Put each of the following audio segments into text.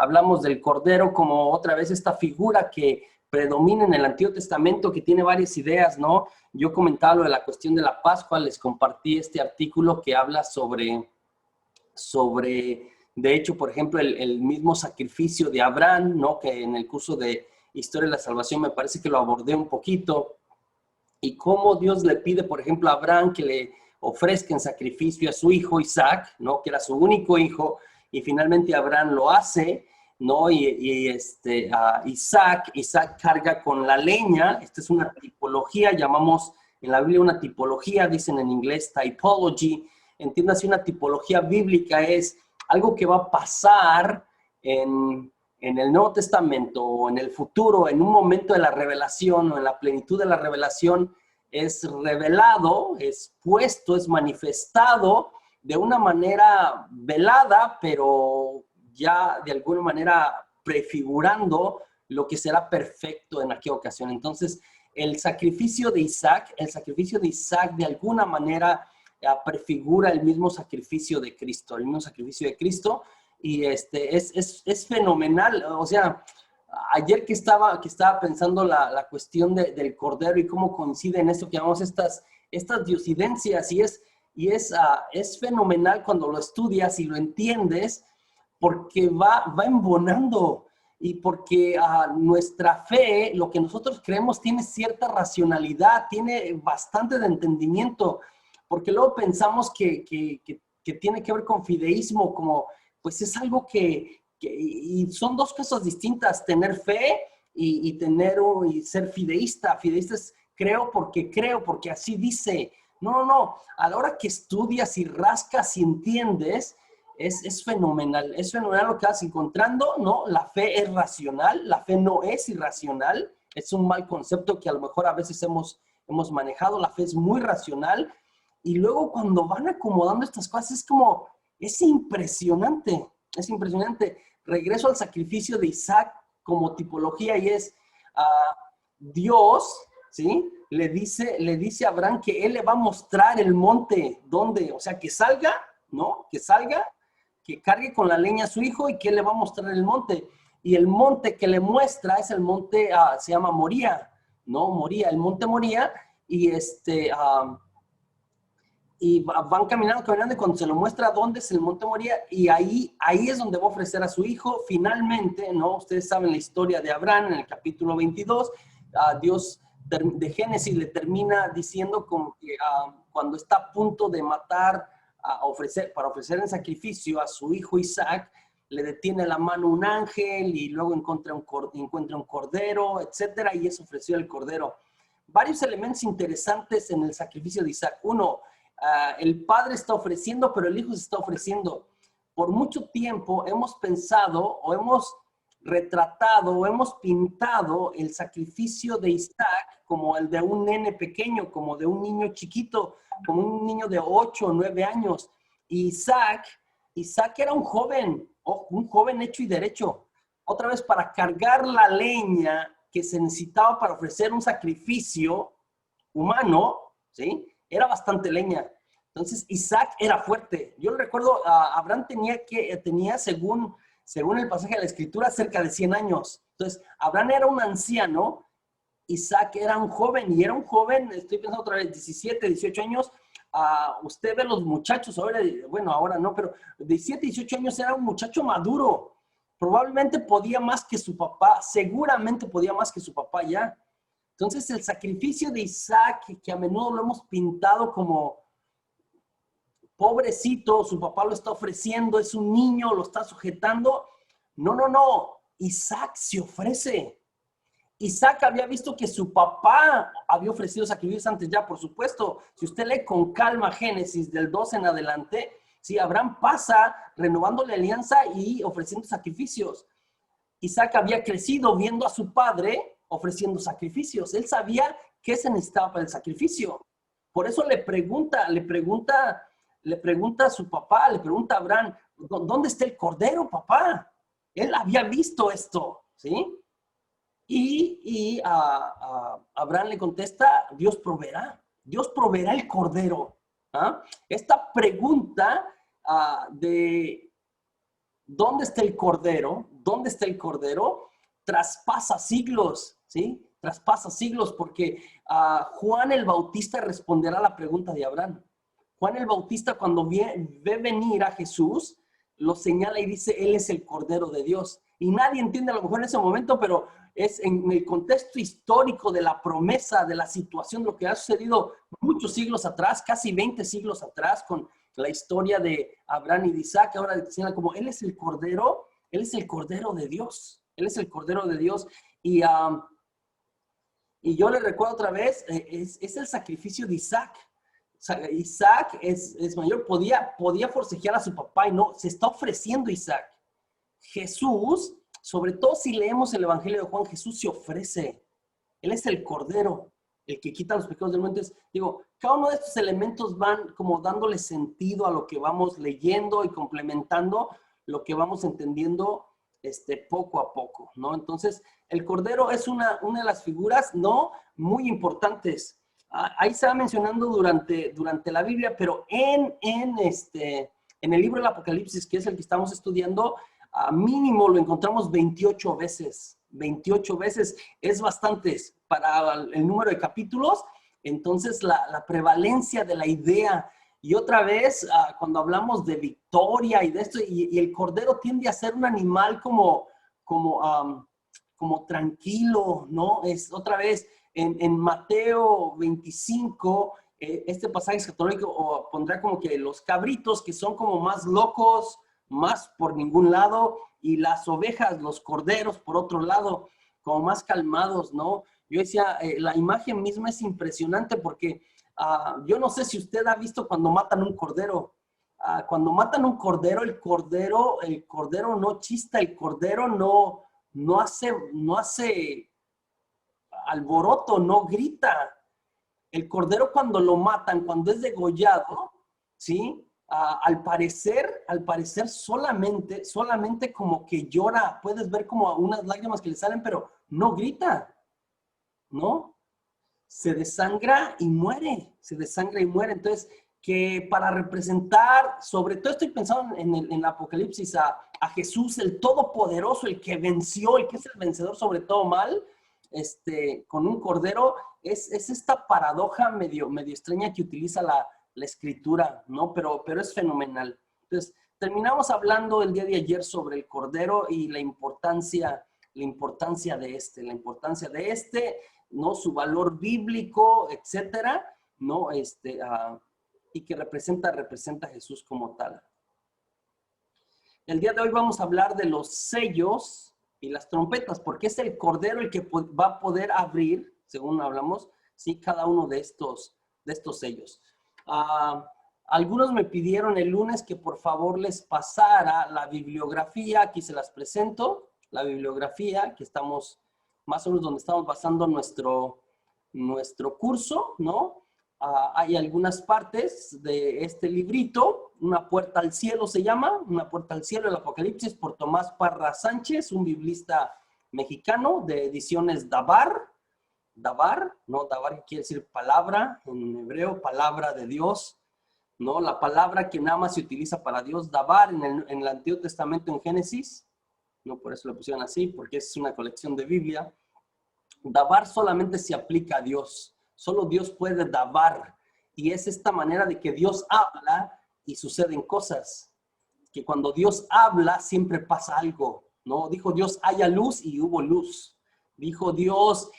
hablamos del Cordero como otra vez esta figura que predomina en el Antiguo Testamento, que tiene varias ideas, ¿no? Yo comentaba lo de la cuestión de la Pascua, les compartí este artículo que habla sobre de hecho, por ejemplo, el mismo sacrificio de Abraham, ¿no? Que en el curso de Historia de la Salvación me parece que lo abordé un poquito, y cómo Dios le pide, por ejemplo, a Abraham que le ofrezca en sacrificio a su hijo Isaac, ¿no? Que era su único hijo, y finalmente Abraham lo hace, ¿no? Isaac carga con la leña. Esta es una tipología, llamamos en la Biblia una tipología, dicen en inglés typology. Entiéndase, una tipología bíblica es algo que va a pasar en el Nuevo Testamento o en el futuro, en un momento de la revelación o en la plenitud de la revelación, es revelado, es puesto, es manifestado de una manera velada, pero ya de alguna manera prefigurando lo que será perfecto en aquella ocasión. Entonces, el sacrificio de Isaac de alguna manera prefigura el mismo sacrificio de Cristo, y es fenomenal. O sea, ayer que estaba pensando la cuestión del Cordero y cómo coincide en esto que llamamos estas diosidencias, y es fenomenal cuando lo estudias y lo entiendes, porque va embonando, y porque nuestra fe, lo que nosotros creemos, tiene cierta racionalidad, tiene bastante de entendimiento, porque luego pensamos que tiene que ver con fideísmo, como pues es algo y son dos cosas distintas, tener fe y ser fideísta. Fideísta es creo, porque así dice. No, a la hora que estudias y rascas y entiendes, es fenomenal lo que vas encontrando, ¿no? La fe es racional, la fe no es irracional, es un mal concepto que a lo mejor a veces hemos manejado. La fe es muy racional, y luego cuando van acomodando estas cosas es impresionante, Regreso al sacrificio de Isaac como tipología, y es Dios, ¿sí? Le dice a Abraham que él le va a mostrar el monte, ¿dónde? O sea, que salga, ¿no? Que cargue con la leña a su hijo, y que él le va a mostrar el monte. Y el monte que le muestra es el monte, se llama Moría, ¿no? Moría, el monte Moría, y y van caminando, y cuando se lo muestra dónde es el monte Moría, y ahí es donde va a ofrecer a su hijo. Finalmente, ¿no? Ustedes saben la historia de Abraham en el capítulo 22, Dios de Génesis le termina diciendo como que cuando está a punto de matar, para ofrecer en sacrificio a su hijo Isaac, le detiene la mano un ángel, y luego encuentra un cordero, etcétera, y es ofrecido el cordero. Varios elementos interesantes en el sacrificio de Isaac. Uno, el padre está ofreciendo, pero el hijo se está ofreciendo. Por mucho tiempo hemos pensado, o hemos retratado, o hemos pintado el sacrificio de Isaac como el de un nene pequeño, como de un niño chiquito, como un niño de 8 o 9 años. Y Isaac era un joven hecho y derecho. Otra vez, para cargar la leña que se necesitaba para ofrecer un sacrificio humano, ¿sí? Era bastante leña. Entonces, Isaac era fuerte. Yo recuerdo, Abraham tenía según el pasaje de la Escritura, cerca de 100 años. Entonces, Abraham era un anciano, Isaac era un joven, y era un joven, estoy pensando otra vez, 17, 18 años. Usted ve los muchachos, ahora no, pero de 17, 18 años era un muchacho maduro. Probablemente podía más que su papá, seguramente podía más que su papá ya. Entonces, el sacrificio de Isaac, que a menudo lo hemos pintado como pobrecito, su papá lo está ofreciendo, es un niño, lo está sujetando. No. Isaac se ofrece. Isaac había visto que su papá había ofrecido sacrificios antes ya, por supuesto. Si usted lee con calma Génesis del 2 en adelante, sí, Abraham pasa renovando la alianza y ofreciendo sacrificios. Isaac había crecido viendo a su padre ofreciendo sacrificios. Él sabía qué se necesitaba para el sacrificio. Por eso le pregunta a su papá, le pregunta a Abraham, ¿dónde está el cordero, papá? Él había visto esto, ¿sí? Y Abraham le contesta, Dios proveerá el cordero. Esta pregunta de ¿Dónde está el Cordero? ¿Dónde está el Cordero? Traspasa siglos, ¿sí? Traspasa siglos porque Juan el Bautista responderá a la pregunta de Abraham. Juan el Bautista cuando ve venir a Jesús, lo señala y dice, Él es el Cordero de Dios. Y nadie entiende a lo mejor en ese momento, pero es en el contexto histórico de la promesa, de la situación, lo que ha sucedido muchos siglos atrás, casi 20 siglos atrás, con la historia de Abraham y de Isaac. Ahora señala como, Él es el Cordero de Dios. Él es el Cordero de Dios. Y yo le recuerdo otra vez, es el sacrificio de Isaac. Isaac es mayor, podía forcejear a su papá y no, se está ofreciendo Isaac. Jesús, sobre todo si leemos el Evangelio de Juan, Jesús se ofrece. Él es el Cordero, el que quita los pecados del mundo. Entonces, digo, cada uno de estos elementos van como dándole sentido a lo que vamos leyendo y complementando lo que vamos entendiendo poco a poco, ¿no? Entonces, el Cordero es una de las figuras, ¿no?, muy importantes. Ahí se va mencionando durante la Biblia, pero en el libro del Apocalipsis, que es el que estamos estudiando, mínimo lo encontramos 28 veces. 28 veces es bastante para el número de capítulos. Entonces, la prevalencia de la idea. Y otra vez, cuando hablamos de victoria y de esto, y el Cordero tiende a ser un animal como tranquilo, ¿no? Es otra vez, en Mateo 25, este pasaje escatológico pondrá como que los cabritos que son como más locos, más por ningún lado, y las ovejas, los corderos por otro lado, como más calmados, ¿no? Yo decía, la imagen misma es impresionante porque yo no sé si usted ha visto cuando matan un cordero. Cuando matan un cordero, el cordero no chista, el cordero no hace alboroto, no grita. El cordero cuando lo matan, cuando es degollado, ¿sí? Al parecer solamente como que llora, puedes ver como unas lágrimas que le salen, pero no grita, ¿no? Se desangra y muere. Entonces, que para representar, sobre todo estoy pensando en el Apocalipsis, a Jesús, el Todopoderoso, el que venció, el que es el vencedor sobre todo mal, con un cordero, es esta paradoja medio extraña que utiliza la escritura, ¿no? Pero es fenomenal. Entonces, terminamos hablando el día de ayer sobre el cordero y la importancia de ¿no? Su valor bíblico, etcétera, ¿no? Y que representa a Jesús como tal. El día de hoy vamos a hablar de los sellos y las trompetas, porque es el Cordero el que va a poder abrir, según hablamos, ¿sí?, cada uno de estos sellos. Algunos me pidieron el lunes que por favor les pasara la bibliografía, aquí se las presento, la bibliografía que estamos, más o menos donde estamos basando nuestro curso, ¿no? Hay algunas partes de este librito, Una puerta al cielo se llama, Una puerta al cielo, el Apocalipsis, por Tomás Parra Sánchez, un biblista mexicano de ediciones Dabar, ¿no? Dabar quiere decir palabra, en hebreo, palabra de Dios, ¿no? La palabra que nada más se utiliza para Dios, Dabar, en el Antiguo Testamento en Génesis, ¿no? Por eso lo pusieron así, porque es una colección de Biblia. Dabar solamente se aplica a Dios. Solo Dios puede dabar. Y es esta manera de que Dios habla y suceden cosas. Que cuando Dios habla siempre pasa algo, ¿no? Dijo Dios, haya luz y hubo luz. Dijo Dios,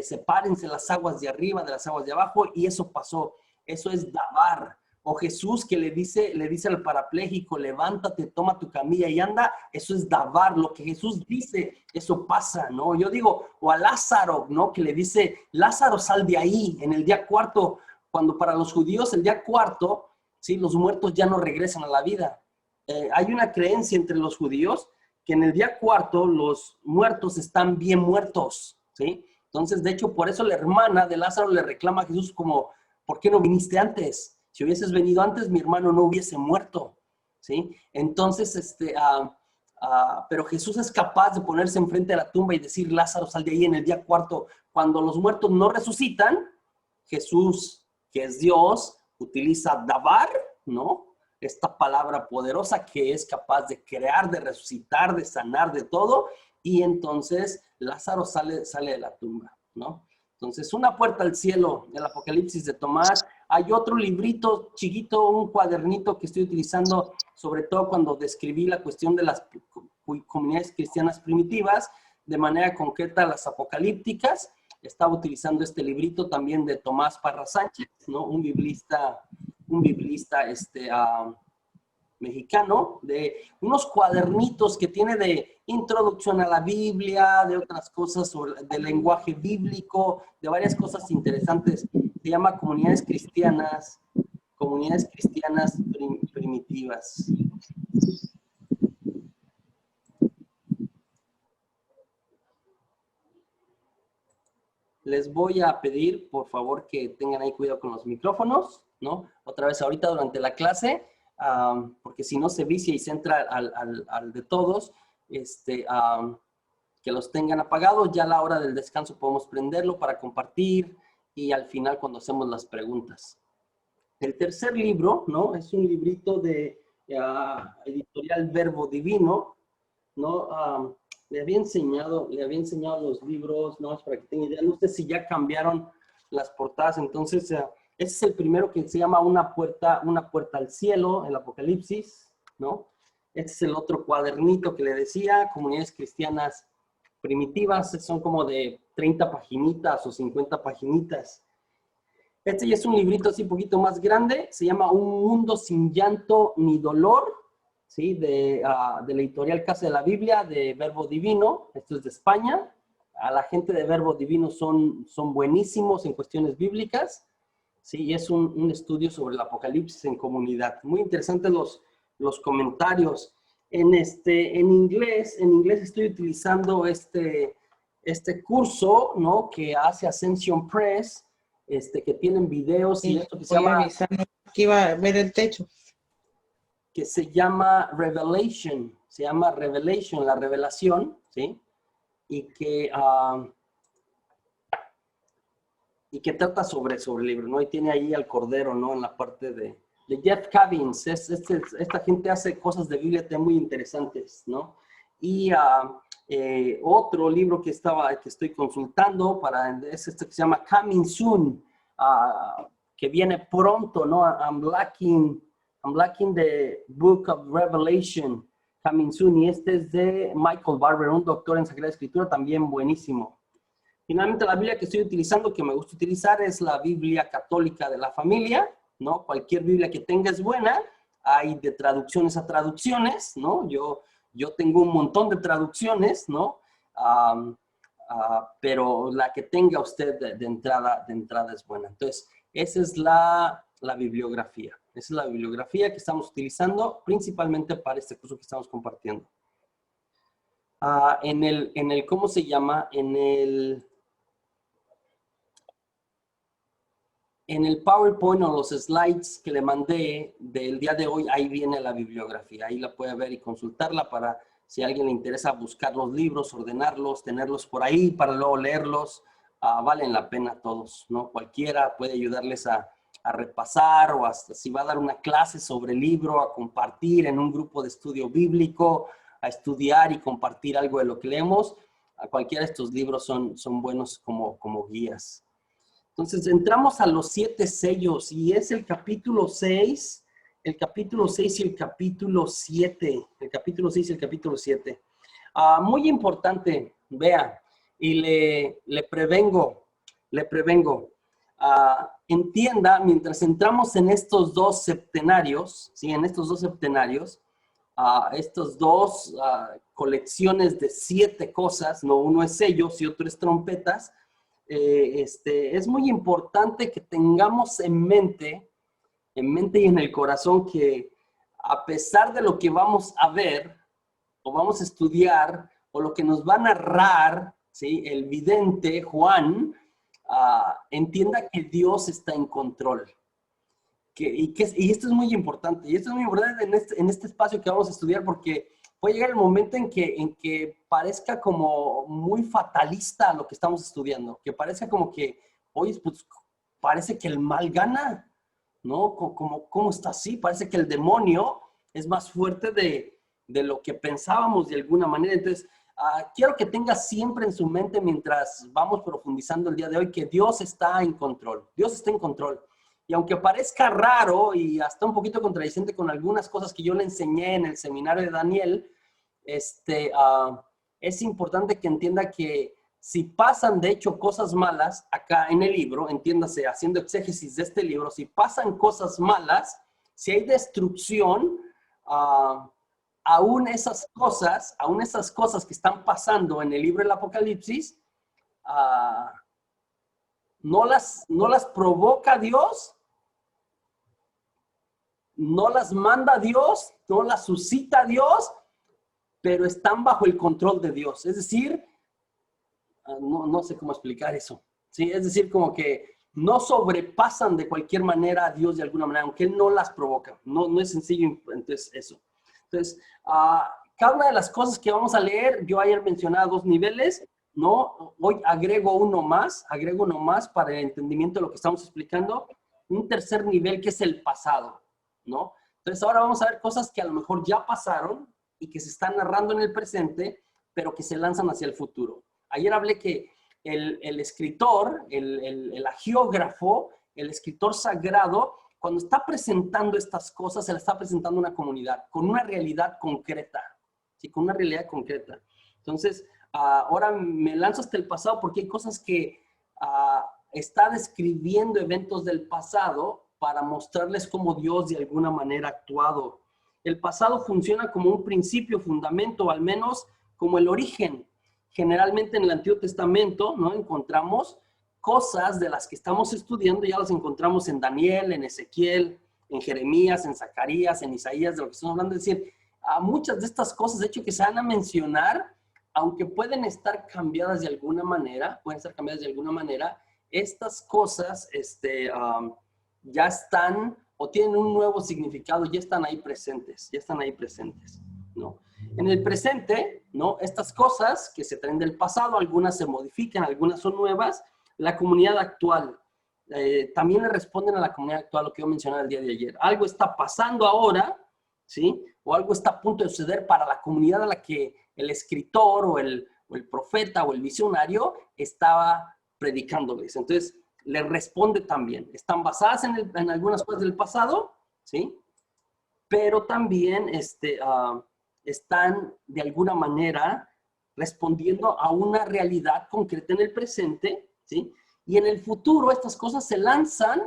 sepárense las aguas de arriba de las aguas de abajo y eso pasó. Eso es dabar. O Jesús que le dice al parapléjico, levántate, toma tu camilla y anda, eso es dabar. Lo que Jesús dice, eso pasa, ¿no? Yo digo, o a Lázaro, ¿no? Que le dice, Lázaro, sal de ahí, en el día cuarto, cuando para los judíos el día cuarto, ¿sí?, los muertos ya no regresan a la vida. Hay una creencia entre los judíos que en el día cuarto los muertos están bien muertos, ¿sí? Entonces, de hecho, por eso la hermana de Lázaro le reclama a Jesús como, ¿por qué no viniste antes? Si hubieses venido antes, mi hermano no hubiese muerto, ¿sí? Entonces, pero Jesús es capaz de ponerse enfrente de la tumba y decir, Lázaro, sal de ahí en el día cuarto. Cuando los muertos no resucitan, Jesús, que es Dios, utiliza dabar, ¿no? esta palabra poderosa que es capaz de crear, de resucitar, de sanar, de todo. Y entonces Lázaro sale de la tumba, ¿no? Entonces, una puerta al cielo, el Apocalipsis de Tomás. Hay otro librito chiquito, un cuadernito que estoy utilizando, sobre todo cuando describí la cuestión de las comunidades cristianas primitivas, de manera concreta las apocalípticas. Estaba utilizando este librito también de Tomás Parra Sánchez, ¿no? Un biblista mexicano, de unos cuadernitos que tiene de introducción a la Biblia, de otras cosas, del lenguaje bíblico, de varias cosas interesantes. Se llama Comunidades Cristianas Primitivas. Les voy a pedir, por favor, que tengan ahí cuidado con los micrófonos, ¿no? Otra vez ahorita durante la clase, porque si no se vicia y se entra al de todos, que los tengan apagados. Ya a la hora del descanso podemos prenderlo para compartir y al final cuando hacemos las preguntas. El tercer libro, ¿no? Es un librito de editorial Verbo Divino, ¿no? Le había enseñado los libros, ¿no? Es para que tengan idea. No sé si ya cambiaron las portadas. Entonces, ese es el primero que se llama Una puerta al cielo, el Apocalipsis, ¿no? Este es el otro cuadernito que le decía, Comunidades Cristianas Primitivas. Son como de 30 paginitas o 50 paginitas. Este ya es un librito así un poquito más grande. Se llama Un mundo sin llanto ni dolor, ¿sí? De la editorial Casa de la Biblia, de Verbo Divino. Esto es de España. A la gente de Verbo Divino son buenísimos en cuestiones bíblicas, ¿sí? Y es un estudio sobre el Apocalipsis en comunidad. Muy interesantes los comentarios. En inglés estoy utilizando este curso, ¿no? Que hace Ascension Press, que tienen videos y esto que se llama... que iba a ver el techo. Que se llama Revelation, la revelación, ¿sí? Y que trata sobre el libro, ¿no? Y tiene ahí al Cordero, ¿no? En la parte de Jeff Cavins. Esta gente hace cosas de Biblia muy interesantes, ¿no? Y otro libro que estoy consultando es que se llama Coming Soon, que viene pronto, ¿no? I'm lacking the Book of Revelation, Coming Soon, y este es de Michael Barber, un doctor en Sagrada Escritura, también buenísimo. Finalmente, la Biblia que estoy utilizando, que me gusta utilizar, es la Biblia Católica de la Familia, ¿no? Cualquier Biblia que tenga es buena. Hay de traducciones a traducciones, ¿no? Yo tengo un montón de traducciones, ¿no? Pero la que tenga usted de entrada es buena. Entonces, esa es la bibliografía. Esa es la bibliografía que estamos utilizando principalmente para este curso que estamos compartiendo. ¿Cómo se llama? En el PowerPoint o los slides que le mandé del día de hoy, ahí viene la bibliografía. Ahí la puede ver y consultarla para si a alguien le interesa buscar los libros, ordenarlos, tenerlos por ahí para luego leerlos. Valen la pena todos, ¿no? Cualquiera puede ayudarles a repasar, o hasta si va a dar una clase sobre el libro, a compartir en un grupo de estudio bíblico, a estudiar y compartir algo de lo que leemos. A cualquiera de estos libros son buenos como guías. Entonces, entramos a los 7 sellos y es el capítulo 6, y el capítulo 7. El capítulo 6 y el capítulo 7. Muy importante, vea, y le prevengo, entienda, mientras entramos en estos dos septenarios, ¿sí? En estos dos septenarios, estas dos colecciones de 7 cosas, no, uno es sellos y otro es trompetas. Es muy importante que tengamos en mente y en el corazón que a pesar de lo que vamos a ver o vamos a estudiar o lo que nos va a narrar, ¿sí? El vidente Juan, entienda que Dios está en control. Y esto es muy importante. Y esto es muy importante en este espacio que vamos a estudiar, porque puede llegar el momento en que parezca como muy fatalista lo que estamos estudiando. Que parezca como que, oye, pues parece que el mal gana, ¿no? ¿Cómo está así? Parece que el demonio es más fuerte de lo que pensábamos de alguna manera. Entonces, quiero que tengas siempre en su mente mientras vamos profundizando el día de hoy que Dios está en control. Dios está en control. Y aunque parezca raro y hasta un poquito contradicente con algunas cosas que yo le enseñé en el seminario de Daniel, es importante que entienda que si pasan de hecho cosas malas acá en el libro, entiéndase, haciendo exégesis de este libro, si pasan cosas malas, si hay destrucción, aún esas cosas que están pasando en el libro del Apocalipsis, no las provoca Dios, no las manda Dios, no las suscita Dios, pero están bajo el control de Dios. Es decir, no sé cómo explicar eso, ¿sí? Es decir, como que no sobrepasan de cualquier manera a Dios de alguna manera, aunque Él no las provoca. No es sencillo, entonces, eso. Entonces, cada una de las cosas que vamos a leer, yo ayer mencionaba 2 niveles, ¿no? Hoy agrego uno más para el entendimiento de lo que estamos explicando. Un tercer nivel que es el pasado, ¿no? Entonces, ahora vamos a ver cosas que a lo mejor ya pasaron y que se están narrando en el presente, pero que se lanzan hacia el futuro. Ayer hablé que el escritor, el agiógrafo, el escritor sagrado, cuando está presentando estas cosas, se le está presentando a una comunidad con una realidad concreta, ¿sí? Con una realidad concreta. Entonces, ahora me lanzo hasta el pasado porque hay cosas que está describiendo eventos del pasado para mostrarles cómo Dios de alguna manera ha actuado. El pasado funciona como un principio, fundamento, o al menos como el origen. Generalmente en el Antiguo Testamento, ¿no? Encontramos cosas de las que estamos estudiando, ya las encontramos en Daniel, en Ezequiel, en Jeremías, en Zacarías, en Isaías, de lo que estamos hablando. Es decir, muchas de estas cosas, de hecho, que se van a mencionar, aunque pueden estar cambiadas de alguna manera, estas cosas ya están o tienen un nuevo significado, ya están ahí presentes, ¿no? En el presente, ¿no? Estas cosas que se traen del pasado, algunas se modifican, algunas son nuevas. La comunidad actual, también le responden a la comunidad actual lo que yo mencionaba el día de ayer. Algo está pasando ahora, ¿sí? O algo está a punto de suceder para la comunidad a la que el escritor o el profeta o el visionario estaba predicándoles. Entonces, le responde también. Están basadas en algunas cosas del pasado, ¿sí? Pero también están de alguna manera respondiendo a una realidad concreta en el presente, ¿sí? Y en el futuro estas cosas se lanzan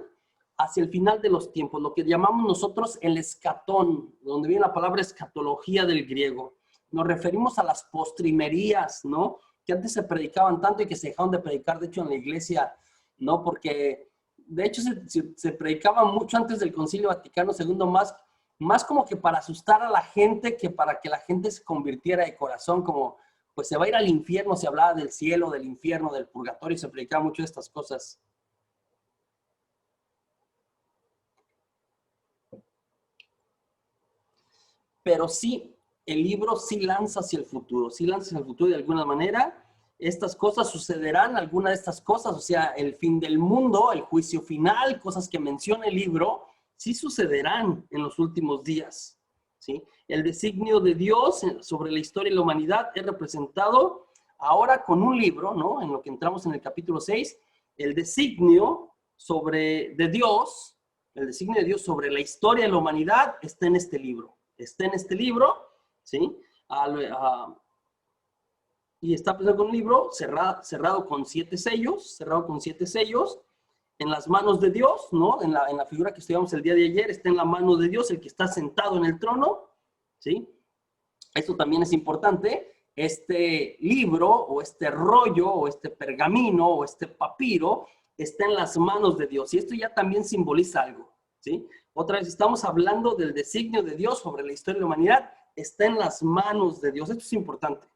hacia el final de los tiempos, lo que llamamos nosotros el escatón, donde viene la palabra escatología del griego. Nos referimos a las postrimerías, ¿no? Que antes se predicaban tanto y que se dejaron de predicar, de hecho, en la iglesia, ¿no? Porque, de hecho, se predicaba mucho antes del Concilio Vaticano II, más como que para asustar a la gente que para que la gente se convirtiera de corazón, como pues se va a ir al infierno, se hablaba del cielo, del infierno, del purgatorio, y se predicaba mucho de estas cosas. Pero sí, el libro sí lanza hacia el futuro, de alguna manera. Estas cosas sucederán, algunas de estas cosas, o sea, el fin del mundo, el juicio final, cosas que menciona el libro, sí sucederán en los últimos días, ¿sí? El designio de Dios sobre la historia y la humanidad es representado ahora con un libro, ¿no? En lo que entramos en el capítulo 6, el designio de Dios sobre la historia de la humanidad está en este libro. ¿Sí? Y está presente con un libro cerrado con 7 sellos, en las manos de Dios, ¿no? En la figura que estudiamos el día de ayer, está en la mano de Dios, el que está sentado en el trono, ¿sí? Esto también es importante. Este libro, o este rollo, o este pergamino, o este papiro, está en las manos de Dios. Y esto ya también simboliza algo, ¿sí? Otra vez, estamos hablando del designio de Dios sobre la historia de la humanidad. Está en las manos de Dios. Esto es importante,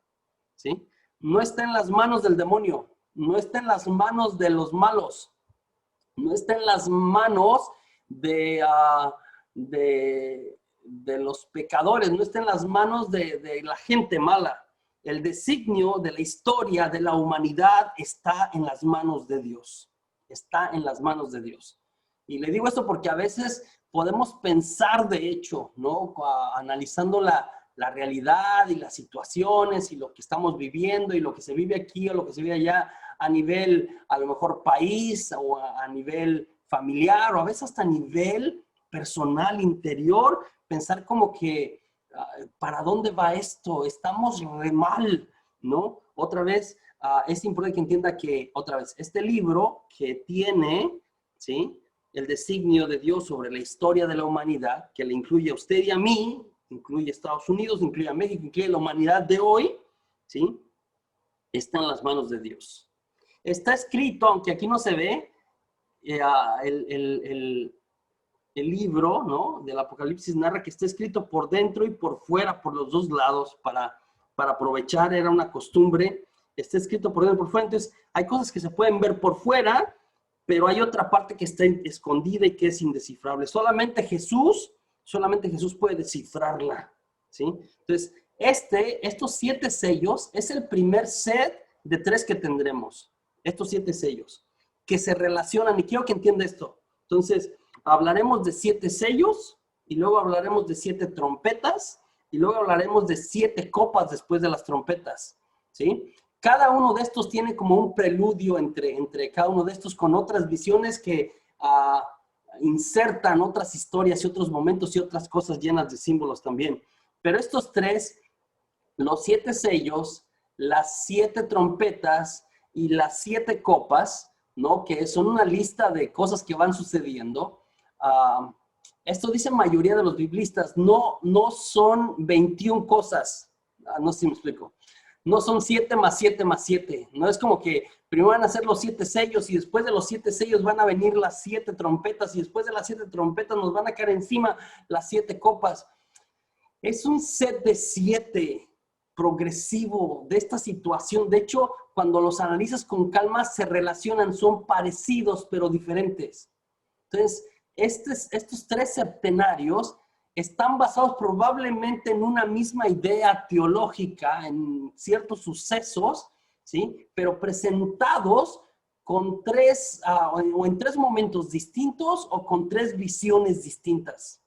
¿sí? No está en las manos del demonio. No está en las manos de los malos. No está en las manos de los pecadores. No está en las manos de la gente mala. El designio de la historia de la humanidad está en las manos de Dios. Está en las manos de Dios. Y le digo esto porque a veces podemos pensar, de hecho, ¿no? Analizando la realidad y las situaciones y lo que estamos viviendo y lo que se vive aquí o lo que se vive allá a nivel, a lo mejor, país o a nivel familiar o a veces hasta a nivel personal, interior, pensar como que, ¿para dónde va esto? Estamos re mal, ¿no? Otra vez, es importante que entienda que, otra vez, este libro que tiene, ¿sí?, el designio de Dios sobre la historia de la humanidad, que le incluye a usted y a mí, incluye a Estados Unidos, incluye a México, incluye a la humanidad de hoy, ¿sí?, está en las manos de Dios. Está escrito, aunque aquí no se ve, el libro, ¿no?, del Apocalipsis narra que está escrito por dentro y por fuera, por los dos lados, para aprovechar, era una costumbre. Está escrito por dentro y por fuera. Entonces, hay cosas que se pueden ver por fuera, pero hay otra parte que está escondida y que es indescifrable. Solamente Jesús puede descifrarla, ¿sí? Entonces, estos 7 sellos es el primer set de 3 que tendremos. Estos 7 sellos que se relacionan, y quiero que entienda esto. Entonces, hablaremos de 7 sellos, y luego hablaremos de 7 trompetas, y luego hablaremos de 7 copas después de las trompetas, ¿sí? Cada uno de estos tiene como un preludio entre cada uno de estos con otras visiones que insertan otras historias y otros momentos y otras cosas llenas de símbolos también. Pero estos 3, los 7 sellos, las 7 trompetas y las 7 copas, ¿no?, que son una lista de cosas que van sucediendo. Esto dice mayoría de los biblistas, no son 21 cosas. No sé si me explico. No son 7 más 7 más 7. No es como que primero van a ser los 7 sellos y después de los 7 sellos van a venir las 7 trompetas y después de las 7 trompetas nos van a caer encima las 7 copas. Es un set de 7 progresivo de esta situación. De hecho, cuando los analizas con calma, se relacionan, son parecidos pero diferentes. Entonces, estos 3 septenarios están basados probablemente en una misma idea teológica, en ciertos sucesos, ¿sí?, pero presentados con 3, o en 3 momentos distintos o con 3 visiones distintas.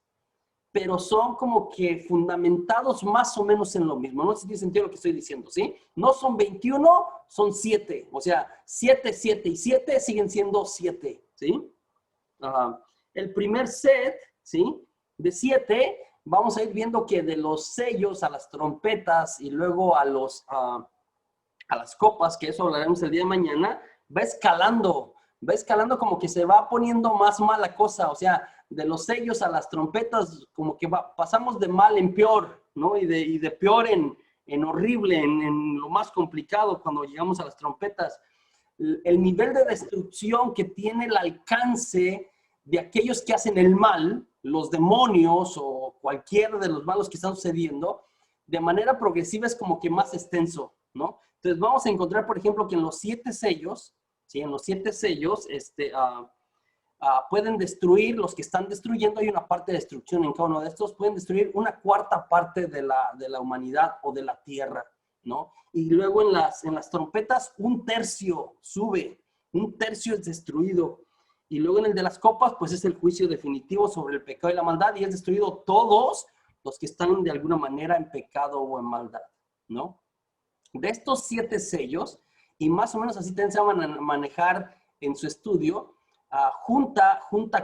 Pero son como que fundamentados más o menos en lo mismo. No sé si tiene sentido lo que estoy diciendo, ¿sí? No son 21, son 7. O sea, 7, 7 y 7 siguen siendo 7, ¿sí? El primer set, ¿sí?, de 7, vamos a ir viendo que de los sellos a las trompetas y luego a las copas, que eso hablaremos el día de mañana, va escalando como que se va poniendo más mal la cosa. O sea, de los sellos a las trompetas, como que pasamos de mal en peor, ¿no? Y de peor en horrible, en lo más complicado cuando llegamos a las trompetas. El nivel de destrucción que tiene el alcance de aquellos que hacen el mal, los demonios o cualquier de los malos que están sucediendo, de manera progresiva es como que más extenso, ¿no? Entonces vamos a encontrar, por ejemplo, que en los 7 sellos, ¿sí?, en los 7 sellos, pueden destruir, los que están destruyendo, hay una parte de destrucción en cada uno de estos, pueden destruir una cuarta parte de la humanidad o de la tierra, ¿no? Y luego en las trompetas, 1/3 sube, 1/3 es destruido. Y luego en el de las copas, pues es el juicio definitivo sobre el pecado y la maldad, y es destruido todos los que están de alguna manera en pecado o en maldad, ¿no? De estos 7 sellos, y más o menos así se van a manejar en su estudio, junta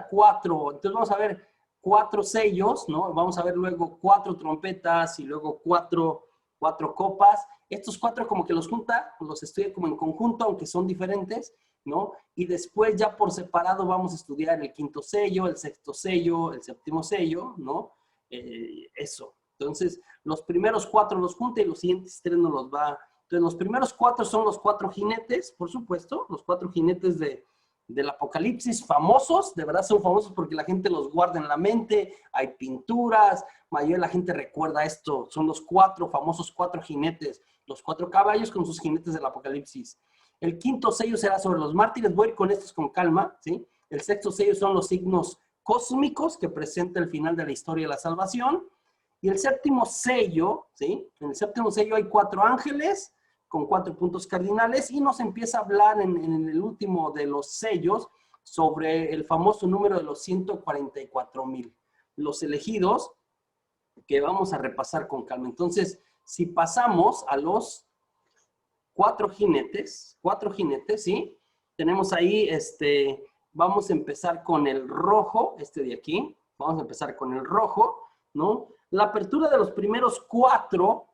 4. Entonces vamos a ver 4 sellos, ¿no? Vamos a ver luego 4 trompetas y luego 4 copas. Estos 4 como que los junta, los estudia como en conjunto, aunque son diferentes, ¿no? Y después ya por separado vamos a estudiar el 5º sello, el 6º sello, el 7º sello, ¿no? Eso. Entonces, los primeros 4 los junta y los siguientes 3 no los va. Entonces, los primeros 4 son los 4 jinetes, por supuesto, los 4 jinetes del Apocalipsis, famosos, de verdad son famosos porque la gente los guarda en la mente, hay pinturas, mayoría de la gente recuerda esto, son los 4 famosos 4 jinetes, los 4 caballos con sus jinetes del Apocalipsis. El 5º sello será sobre los mártires, voy a ir con estos con calma, ¿sí? El 6º sello son los signos cósmicos que presenta el final de la historia de la salvación. Y el 7º sello, ¿sí? En el 7º sello hay 4 ángeles con 4 puntos cardinales y nos empieza a hablar en el último de los sellos sobre el famoso número de los 144,000, los elegidos que vamos a repasar con calma. Entonces, si pasamos a los cuatro jinetes, ¿sí? Tenemos ahí, vamos a empezar con el rojo, de aquí. Vamos a empezar con el rojo, ¿no? La apertura de los primeros 4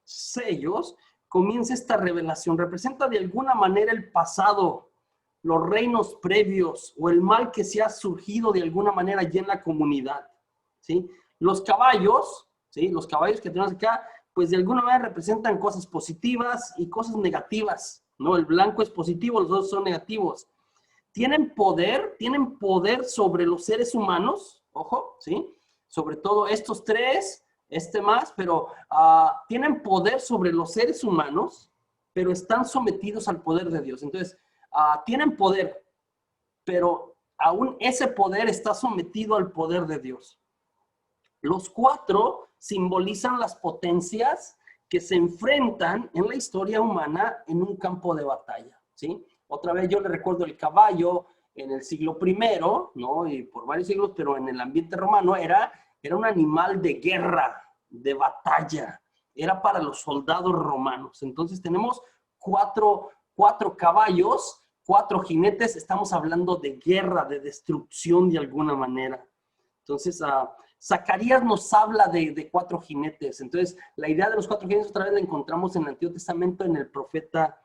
sellos comienza esta revelación. Representa de alguna manera el pasado, los reinos previos o el mal que se ha surgido de alguna manera ya en la comunidad, ¿sí? Los caballos, ¿sí? Los caballos que tenemos acá, pues de alguna manera representan cosas positivas y cosas negativas, ¿no? El blanco es positivo, los dos son negativos. Tienen poder sobre los seres humanos, ojo, ¿sí? Sobre todo estos 3, más, pero tienen poder sobre los seres humanos, pero están sometidos al poder de Dios. Entonces, tienen poder, pero aún ese poder está sometido al poder de Dios. Los 4 simbolizan las potencias que se enfrentan en la historia humana en un campo de batalla, ¿sí? Otra vez yo le recuerdo el caballo en el siglo I, ¿no? Y por varios siglos, pero en el ambiente romano era un animal de guerra, de batalla. Era para los soldados romanos. Entonces tenemos 4 caballos, 4 jinetes. Estamos hablando de guerra, de destrucción de alguna manera. Entonces, Zacarías nos habla de 4 jinetes. Entonces, la idea de los 4 jinetes otra vez la encontramos en el Antiguo Testamento en el profeta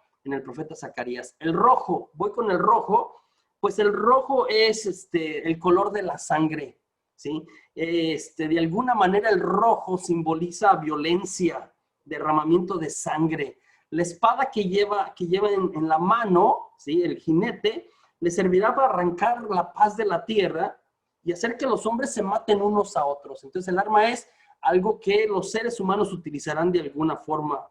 Zacarías. El rojo, voy con el rojo. Pues el rojo es el color de la sangre, ¿sí? De alguna manera el rojo simboliza violencia, derramamiento de sangre. La espada que lleva en la mano, ¿sí? El jinete, le servirá para arrancar la paz de la tierra y hacer que los hombres se maten unos a otros. Entonces el arma es algo que los seres humanos utilizarán de alguna forma.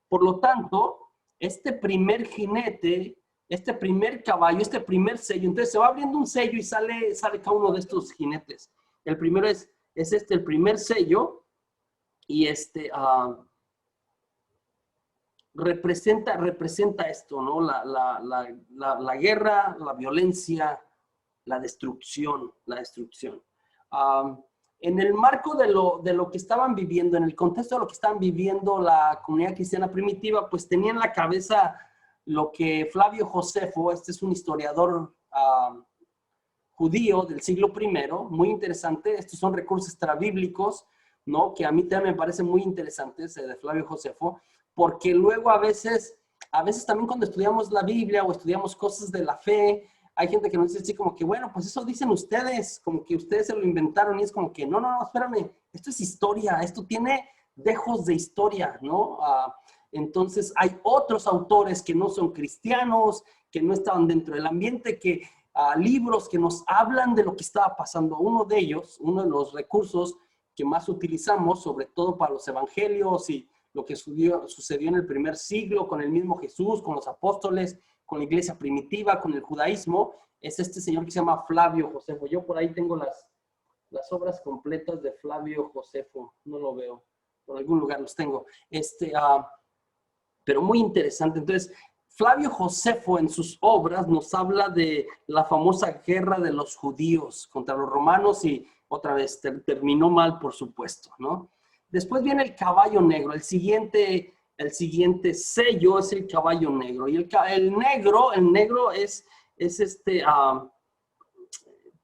Por lo tanto, este primer jinete, este primer caballo, este primer sello, entonces se va abriendo un sello y sale cada uno de estos jinetes. El primero es el primer sello, y representa esto, ¿no? La guerra, la violencia, la destrucción. En el marco de lo que estaban viviendo, en el contexto de lo que estaban viviendo la comunidad cristiana primitiva, pues tenía en la cabeza lo que Flavio Josefo, es un historiador judío del siglo I, muy interesante. Estos son recursos extrabíblicos, ¿no? Que a mí también me parecen muy interesantes, de Flavio Josefo, porque luego a veces también cuando estudiamos la Biblia o estudiamos cosas de la fe, hay gente que nos dice así como que, bueno, pues eso dicen ustedes, como que ustedes se lo inventaron, y es como que, no, espérame, esto es historia, esto tiene dejos de historia, ¿no? Entonces hay otros autores que no son cristianos, que no estaban dentro del ambiente, libros que nos hablan de lo que estaba pasando. Uno de los recursos que más utilizamos, sobre todo para los evangelios y lo que sucedió en el primer siglo con el mismo Jesús, con los apóstoles, con la iglesia primitiva, con el judaísmo, es este señor que se llama Flavio Josefo. Yo por ahí tengo las obras completas de Flavio Josefo, no lo veo, por algún lugar los tengo. Pero muy interesante. Entonces, Flavio Josefo en sus obras nos habla de la famosa guerra de los judíos contra los romanos, y otra vez terminó mal, por supuesto, ¿no? Después viene el caballo negro. El siguiente sello es el caballo negro. Y el negro es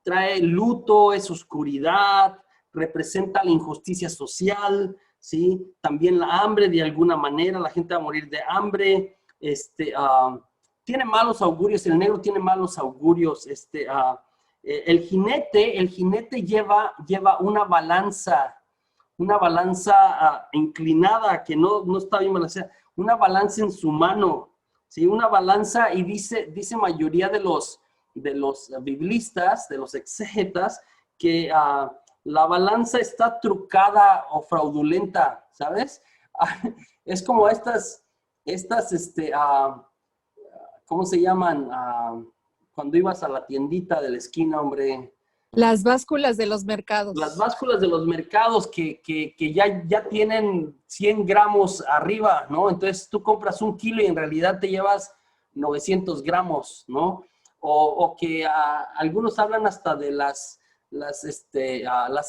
trae luto, es oscuridad, representa la injusticia social, ¿sí? También la hambre de alguna manera, la gente va a morir de hambre. Tiene malos augurios, el negro tiene malos augurios. El jinete lleva una balanza inclinada, que no está bien balanceada, una balanza en su mano, ¿sí? Una balanza, y dice mayoría de los biblistas, de los exégetas, que la balanza está trucada o fraudulenta, ¿sabes? Es como estas ¿cómo se llaman? Cuando ibas a la tiendita de la esquina, hombre. Las básculas de los mercados. Las básculas de los mercados que ya tienen 100 gramos arriba, ¿no? Entonces tú compras 1 kilo y en realidad te llevas 900 gramos, ¿no? o que algunos hablan hasta de las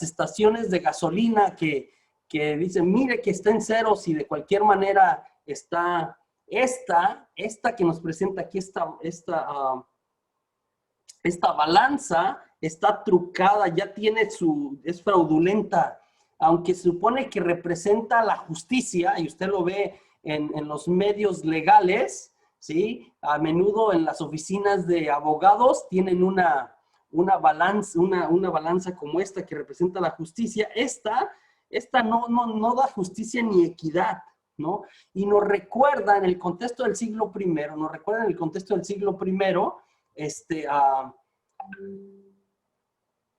estaciones de gasolina que dicen, mire que está en ceros y de cualquier manera está esta que nos presenta aquí, esta balanza está trucada, ya tiene es fraudulenta, aunque se supone que representa la justicia, y usted lo ve en los medios legales, ¿sí? A menudo en las oficinas de abogados tienen una balanza como esta que representa la justicia. Esta no da justicia ni equidad, ¿no? Y nos recuerda en el contexto del siglo I,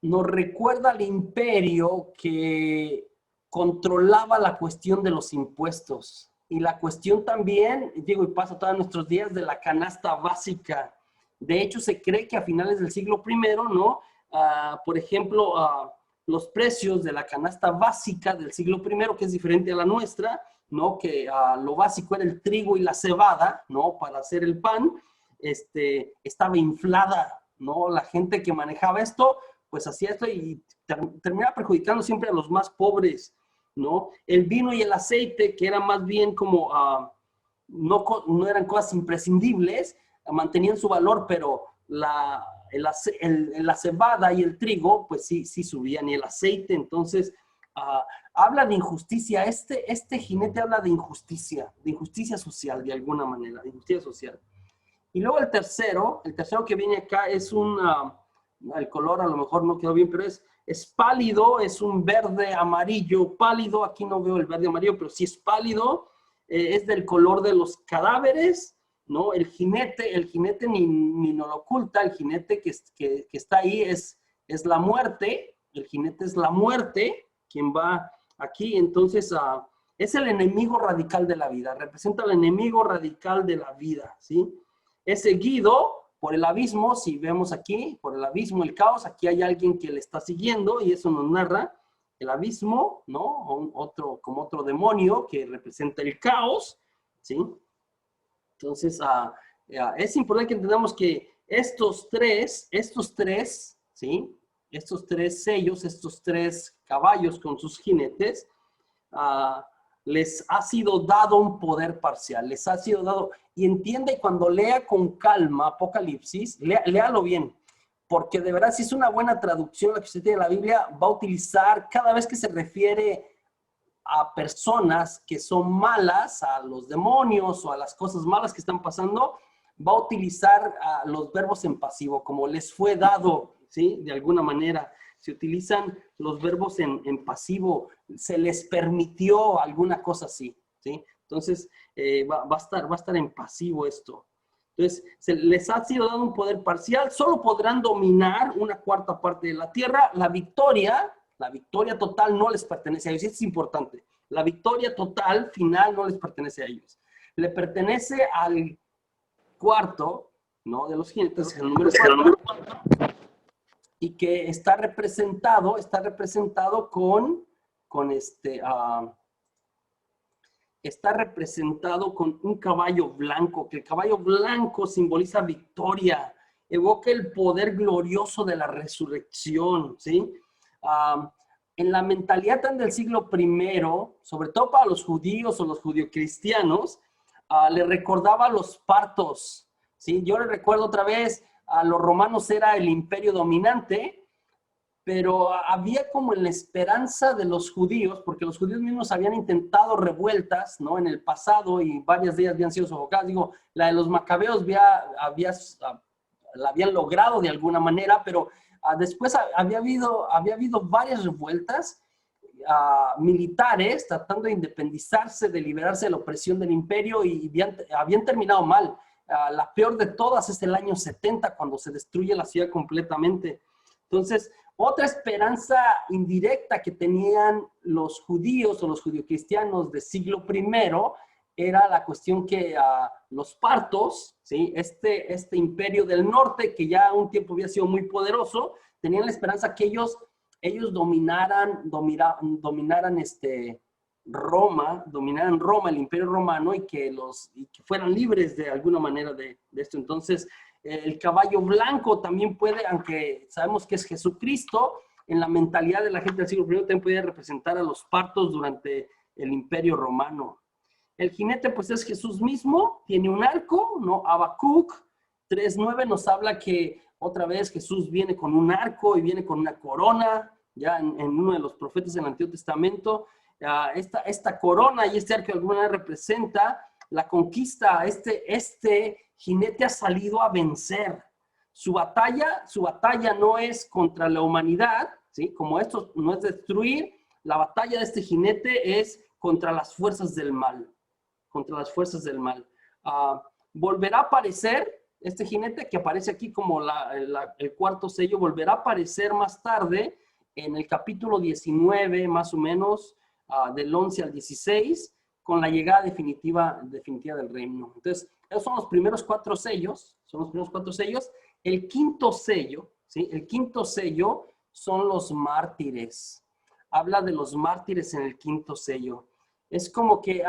nos recuerda al imperio que controlaba la cuestión de los impuestos y la cuestión también, digo, y pasa todos nuestros días, de la canasta básica. De hecho, se cree que a finales del siglo I, ¿no? Por ejemplo, los precios de la canasta básica del siglo I, que es diferente a la nuestra, ¿no? Que lo básico era el trigo y la cebada, ¿no? Para hacer el pan, estaba inflada, ¿no? La gente que manejaba esto, pues hacía esto y terminaba perjudicando siempre a los más pobres, ¿no? El vino y el aceite, que eran más bien como, no eran cosas imprescindibles, mantenían su valor, pero la cebada y el trigo, pues sí subían, y el aceite. Entonces, habla de injusticia. Este jinete habla de injusticia social, de alguna manera, de injusticia social. Y luego el tercero que viene acá es el color a lo mejor no quedó bien, pero es pálido, es un verde amarillo pálido. Aquí no veo el verde amarillo, pero sí es pálido, es del color de los cadáveres, ¿no? El jinete ni nos lo oculta. El jinete que está ahí es la muerte. El jinete es la muerte, quien va aquí. Entonces, es el enemigo radical de la vida, representa el enemigo radical de la vida, ¿sí? Es seguido por el abismo. Si vemos aquí, por el abismo, el caos, aquí hay alguien que le está siguiendo, y eso nos narra el abismo, ¿no? Como otro demonio que representa el caos, ¿sí? Entonces, es importante que entendamos que estos tres, ¿sí? Estos tres sellos, estos tres caballos con sus jinetes, les ha sido dado un poder parcial, les ha sido dado, y entiende, cuando lea con calma Apocalipsis, léalo bien, porque de verdad, si es una buena traducción la que usted tiene de la Biblia, va a utilizar, cada vez que se refiere a personas que son malas, a los demonios o a las cosas malas que están pasando, va a utilizar los verbos en pasivo, como les fue dado, ¿sí? De alguna manera se utilizan los verbos en pasivo, se les permitió alguna cosa así, ¿sí? Entonces, va a estar en pasivo esto. Entonces, les ha sido dado un poder parcial, solo podrán dominar una cuarta parte de la tierra. La victoria total no les pertenece a ellos. Esto es importante. La victoria total, final, no les pertenece a ellos. Le pertenece al cuarto, ¿no? De los jinetes, el número 4, y que está representado está representado con un caballo blanco, que el caballo blanco simboliza victoria, evoca el poder glorioso de la resurrección, ¿sí? En la mentalidad del siglo I, sobre todo para los judíos o los judio-cristianos, le recordaba los partos, ¿sí? Yo le recuerdo otra vez, a los romanos era el imperio dominante, pero había como en la esperanza de los judíos, porque los judíos mismos habían intentado revueltas, ¿no? En el pasado, y varias de ellas habían sido sofocadas. Digo, la de los macabeos la habían logrado de alguna manera, pero después había habido varias revueltas militares tratando de independizarse, de liberarse de la opresión del imperio, y habían terminado mal. La peor de todas es el año 70, cuando se destruye la ciudad completamente. Entonces, otra esperanza indirecta que tenían los judíos o los judio-cristianos del siglo I era la cuestión que los partos, ¿sí? Este imperio del norte, que ya un tiempo había sido muy poderoso, tenían la esperanza que ellos dominaran Roma, el imperio romano, y que fueran libres de alguna manera de esto. Entonces, El caballo blanco también puede, aunque sabemos que es Jesucristo, en la mentalidad de la gente del siglo I también podía representar a los partos durante el Imperio Romano. El jinete pues es Jesús mismo, tiene un arco, ¿no? Habacuc 3:9 nos habla que otra vez Jesús viene con un arco y viene con una corona, ya en uno de los profetas del Antiguo Testamento. Esta corona y este arco de alguna manera representa la conquista. Este jinete ha salido a vencer. Su batalla no es contra la humanidad, ¿sí? Como esto no es destruir, la batalla de este jinete es contra las fuerzas del mal. Contra las fuerzas del mal. Volverá a aparecer este jinete que aparece aquí como el cuarto sello, volverá a aparecer más tarde en el capítulo 19, más o menos, del 11 al 16, con la llegada definitiva del reino. Entonces, esos son los primeros 4 sellos, El quinto sello, ¿sí? El quinto sello son los mártires. Habla de los mártires en el quinto sello. Es como que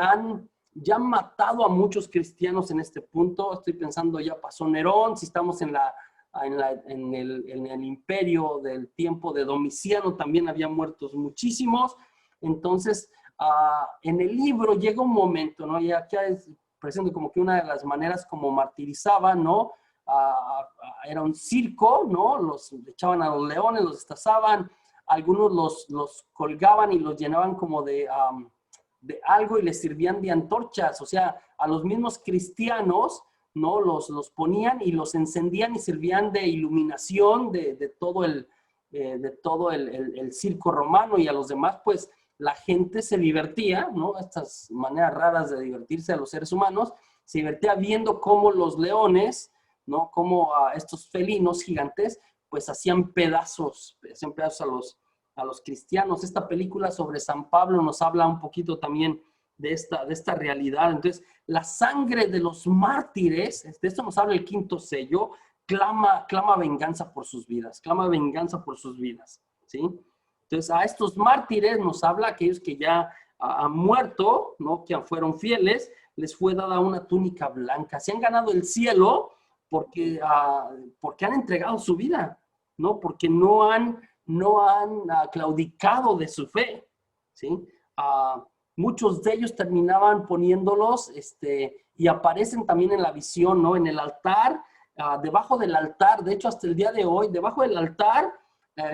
ya han matado a muchos cristianos en este punto. Estoy pensando, ya pasó Nerón, si estamos en el imperio del tiempo de Domiciano, también había muertos muchísimos. Entonces, en el libro llega un momento, ¿no? Y aquí es presente como que una de las maneras como martirizaban, ¿no? Era un circo, ¿no? Los echaban a los leones, los destazaban, algunos los colgaban y los llenaban como de algo y les servían de antorchas, o sea, a los mismos cristianos, ¿no? Los ponían y los encendían y servían de iluminación de todo el circo romano, y a los demás, pues, la gente se divertía, ¿no? Estas maneras raras de divertirse a los seres humanos, se divertía viendo cómo los leones, ¿no? Cómo estos felinos gigantes, pues, hacían pedazos a los cristianos. Esta película sobre San Pablo nos habla un poquito también de esta realidad. Entonces, la sangre de los mártires, de esto nos habla el quinto sello, clama venganza por sus vidas, ¿sí? Entonces, a estos mártires nos habla aquellos que ya han muerto, ¿no? Que fueron fieles, les fue dada una túnica blanca. Se han ganado el cielo porque han entregado su vida, ¿no? Porque no han claudicado de su fe, ¿sí? Muchos de ellos terminaban poniéndolos, y aparecen también en la visión, ¿no? En el altar, debajo del altar, de hecho hasta el día de hoy, debajo del altar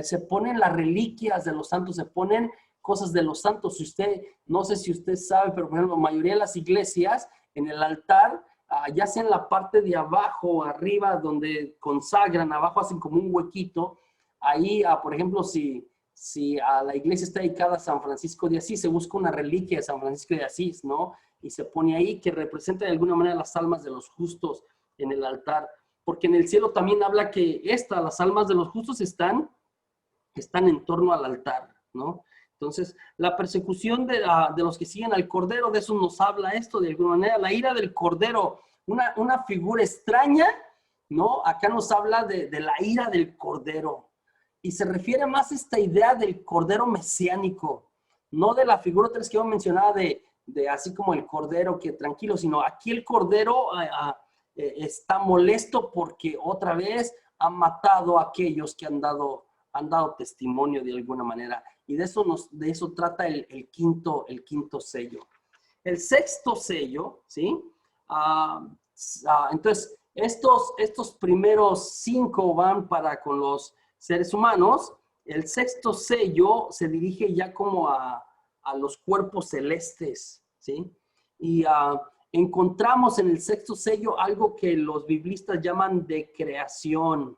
se ponen las reliquias de los santos, se ponen cosas de los santos. No sé si usted sabe, pero por ejemplo, la mayoría de las iglesias, en el altar, ya sea en la parte de abajo, arriba, donde consagran, abajo hacen como un huequito. Ahí, por ejemplo, si a la iglesia está dedicada a San Francisco de Asís, se busca una reliquia de San Francisco de Asís, ¿no? Y se pone ahí que representa de alguna manera las almas de los justos en el altar. Porque en el cielo también habla que las almas de los justos están en torno al altar, ¿no? Entonces, la persecución de los que siguen al Cordero, de eso nos habla esto de alguna manera. La ira del Cordero, una figura extraña, ¿no? Acá nos habla de la ira del Cordero. Y se refiere más a esta idea del Cordero mesiánico, no de la figura otra vez que yo mencionaba de así como el Cordero que tranquilo, sino aquí el Cordero está molesto porque otra vez han matado a aquellos que han dado testimonio de alguna manera. Y de eso trata el quinto sello. El sexto sello, ¿sí? Entonces, estos primeros 5 van con los seres humanos. El sexto sello se dirige ya como a los cuerpos celestes, ¿sí? Y encontramos en el sexto sello algo que los biblistas llaman de creación.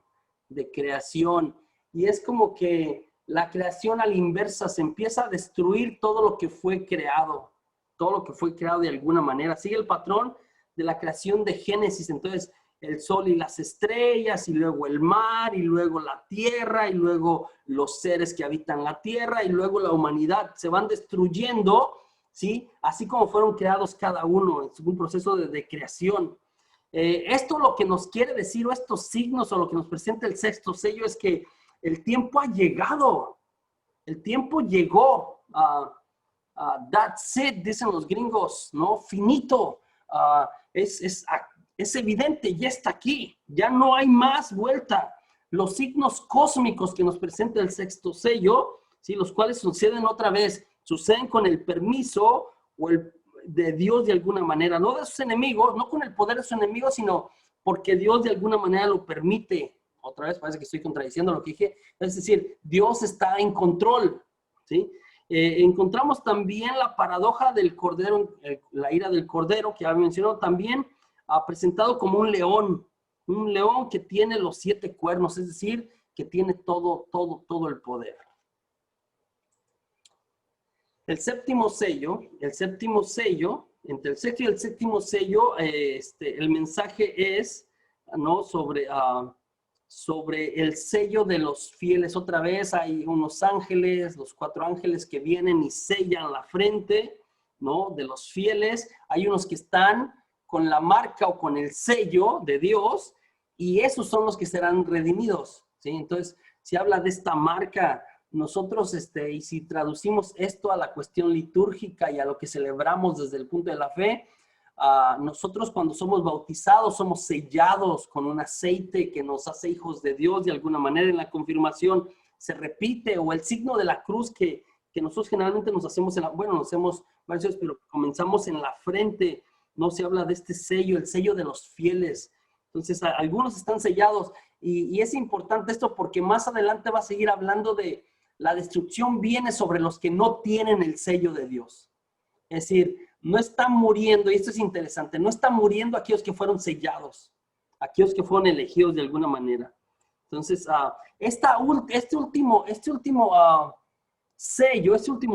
Y es como que la creación a la inversa se empieza a destruir todo lo que fue creado de alguna manera. Sigue el patrón de la creación de Génesis. Entonces, el sol y las estrellas, y luego el mar, y luego la tierra, y luego los seres que habitan la tierra, y luego la humanidad se van destruyendo, ¿sí? Así como fueron creados cada uno. Es un proceso de creación. Esto lo que nos quiere decir, o estos signos, o lo que nos presenta el sexto sello, es que el tiempo ha llegado. El tiempo llegó. That's it, dicen los gringos, ¿no? Finito. es evidente, ya está aquí, ya no hay más vuelta. Los signos cósmicos que nos presenta el sexto sello, ¿sí? Los cuales suceden otra vez, suceden con el permiso o de Dios de alguna manera, no de sus enemigos, no con el poder de sus enemigos, sino porque Dios de alguna manera lo permite. Otra vez parece que estoy contradiciendo lo que dije, es decir, Dios está en control, ¿sí? Encontramos también la paradoja del cordero, la ira del cordero, que había mencionado también, presentado como un león que tiene los 7 cuernos, es decir, que tiene todo el poder. El séptimo sello, entre el sexto y el séptimo sello, el mensaje es, ¿no? Sobre el sello de los fieles. Otra vez hay unos ángeles, los 4 ángeles que vienen y sellan la frente, ¿no? De los fieles. Hay unos que están con la marca o con el sello de Dios, y esos son los que serán redimidos, ¿sí? Entonces, si habla de esta marca, nosotros, y si traducimos esto a la cuestión litúrgica y a lo que celebramos desde el punto de la fe, nosotros cuando somos bautizados somos sellados con un aceite que nos hace hijos de Dios de alguna manera. En la confirmación se repite, o el signo de la cruz que nosotros generalmente nos hacemos, nos hacemos varios veces, pero comenzamos en la frente, no se habla de este sello, el sello de los fieles. Entonces algunos están sellados, y es importante esto porque más adelante va a seguir hablando de la destrucción viene sobre los que no tienen el sello de Dios. Es decir, no están muriendo, y esto es interesante, no están muriendo aquellos que fueron sellados, aquellos que fueron elegidos de alguna manera. Entonces, este último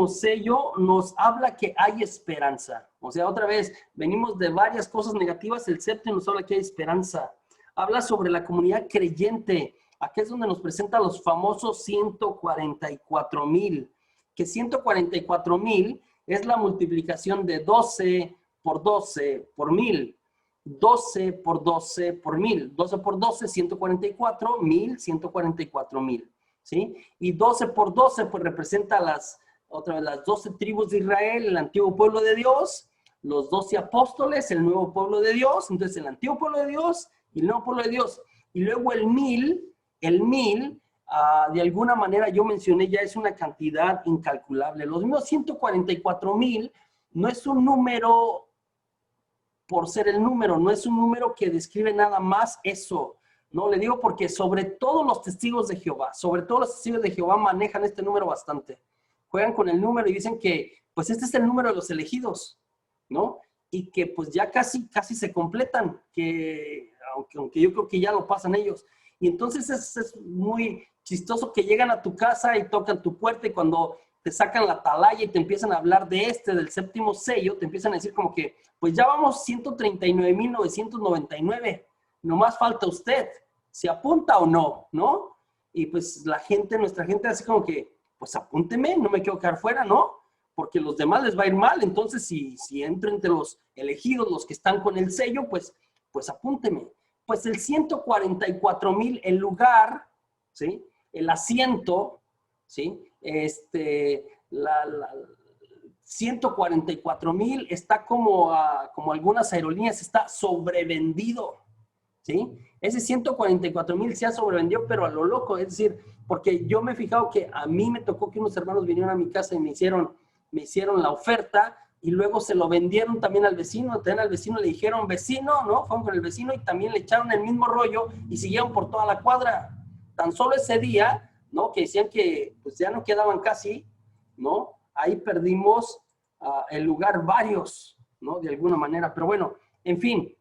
sello nos habla que hay esperanza. O sea, otra vez, venimos de varias cosas negativas, el séptimo nos habla que hay esperanza. Habla sobre la comunidad creyente. Aquí es donde nos presenta los famosos 144,000, que 144,000 es la multiplicación de 12 por 12 por 1000. 12 por 12 por 1000. 12 por 12, 144, 1000, 144,000. ¿Sí? Y 12 por 12 pues representa las 12 tribus de Israel, el antiguo pueblo de Dios, los 12 apóstoles, el nuevo pueblo de Dios. Entonces el antiguo pueblo de Dios y el nuevo pueblo de Dios. Y luego el mil, de alguna manera yo mencioné, ya es una cantidad incalculable. Los mismos 144,000 no es un número por ser el número, no es un número que describe nada más eso. No, le digo porque sobre todo los testigos de Jehová, manejan este número bastante. Juegan con el número y dicen que pues este es el número de los elegidos, ¿no? Y que pues ya casi se completan, que aunque yo creo que ya lo pasan ellos. Y entonces es muy chistoso que llegan a tu casa y tocan tu puerta, y cuando te sacan la atalaya y te empiezan a hablar del séptimo sello, te empiezan a decir como que, pues ya vamos 139,999, nomás falta usted, ¿se apunta o no? ¿No? Y pues nuestra gente así como que, pues apúnteme, no me quiero quedar fuera, ¿no? Porque los demás les va a ir mal. Entonces si entro entre los elegidos, los que están con el sello, pues apúnteme. Pues el 144,000, el lugar, ¿sí? El asiento, ¿sí? 144,000 está como algunas aerolíneas, está sobrevendido, ¿sí? Ese 144,000 se ha sobrevendido, pero a lo loco. Es decir, porque yo me he fijado que a mí me tocó que unos hermanos vinieron a mi casa y me hicieron la oferta, y luego se lo vendieron también al vecino. También al vecino le dijeron, vecino, ¿no? Fueron con el vecino y también le echaron el mismo rollo y siguieron por toda la cuadra. Tan solo ese día, ¿no? Que decían que pues ya no quedaban casi, ¿no? Ahí perdimos el lugar varios, ¿no? De alguna manera. Pero bueno, en fin,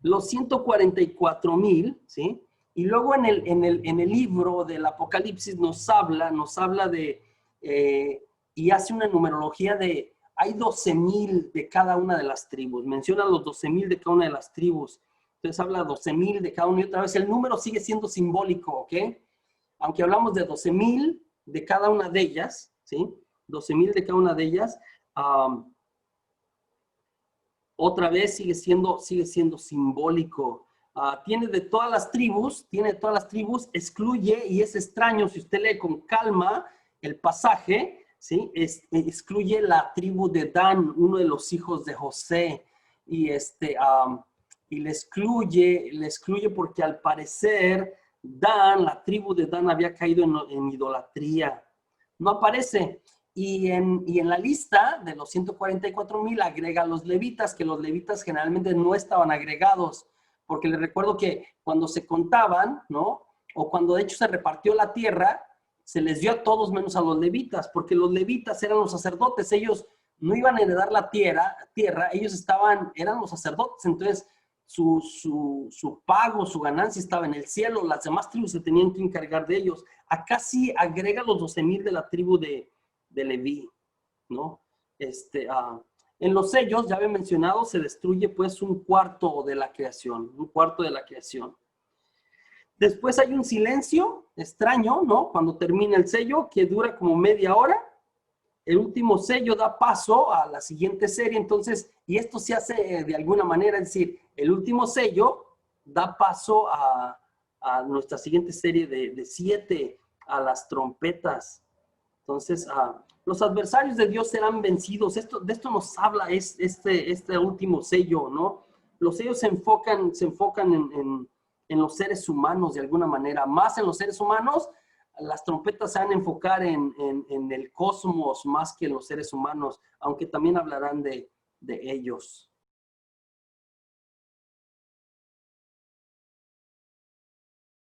los 144,000, ¿sí? Y luego en el libro del Apocalipsis nos habla de, y hace una numerología de, hay 12,000 de cada una de las tribus. Menciona los 12,000 de cada una de las tribus. Entonces habla 12,000 de cada una, y otra vez el número sigue siendo simbólico, ¿ok? Aunque hablamos de 12,000 de cada una de ellas, ¿sí? 12,000 de cada una de ellas, otra vez sigue siendo simbólico. Tiene de todas las tribus, excluye, y es extraño si usted lee con calma el pasaje, ¿sí? Excluye la tribu de Dan, uno de los hijos de José, y y le excluye porque al parecer Dan, la tribu de Dan había caído en idolatría. No aparece. Y en la lista de los 144,000 agrega a los levitas, que los levitas generalmente no estaban agregados, porque les recuerdo que cuando se contaban, ¿no? O cuando de hecho se repartió la tierra, se les dio a todos menos a los levitas, porque los levitas eran los sacerdotes, ellos no iban a heredar la tierra, ellos eran los sacerdotes, entonces su pago, su ganancia estaba en el cielo, las demás tribus se tenían que encargar de ellos. Acá sí agrega los 12,000 de la tribu de Leví, ¿no? En los sellos, ya había mencionado, se destruye pues un cuarto de la creación, Después hay un silencio extraño, ¿no? Cuando termina el sello, que dura como media hora. El último sello da paso a la siguiente serie, entonces, y esto se hace de alguna manera, es decir, el último sello da paso a nuestra siguiente serie de 7, a las trompetas. Entonces, los adversarios de Dios serán vencidos. De esto nos habla este último sello, ¿no? Los sellos se enfocan en los seres humanos de alguna manera, más en los seres humanos. Las trompetas se van a enfocar en el cosmos más que en los seres humanos, aunque también hablarán de ellos.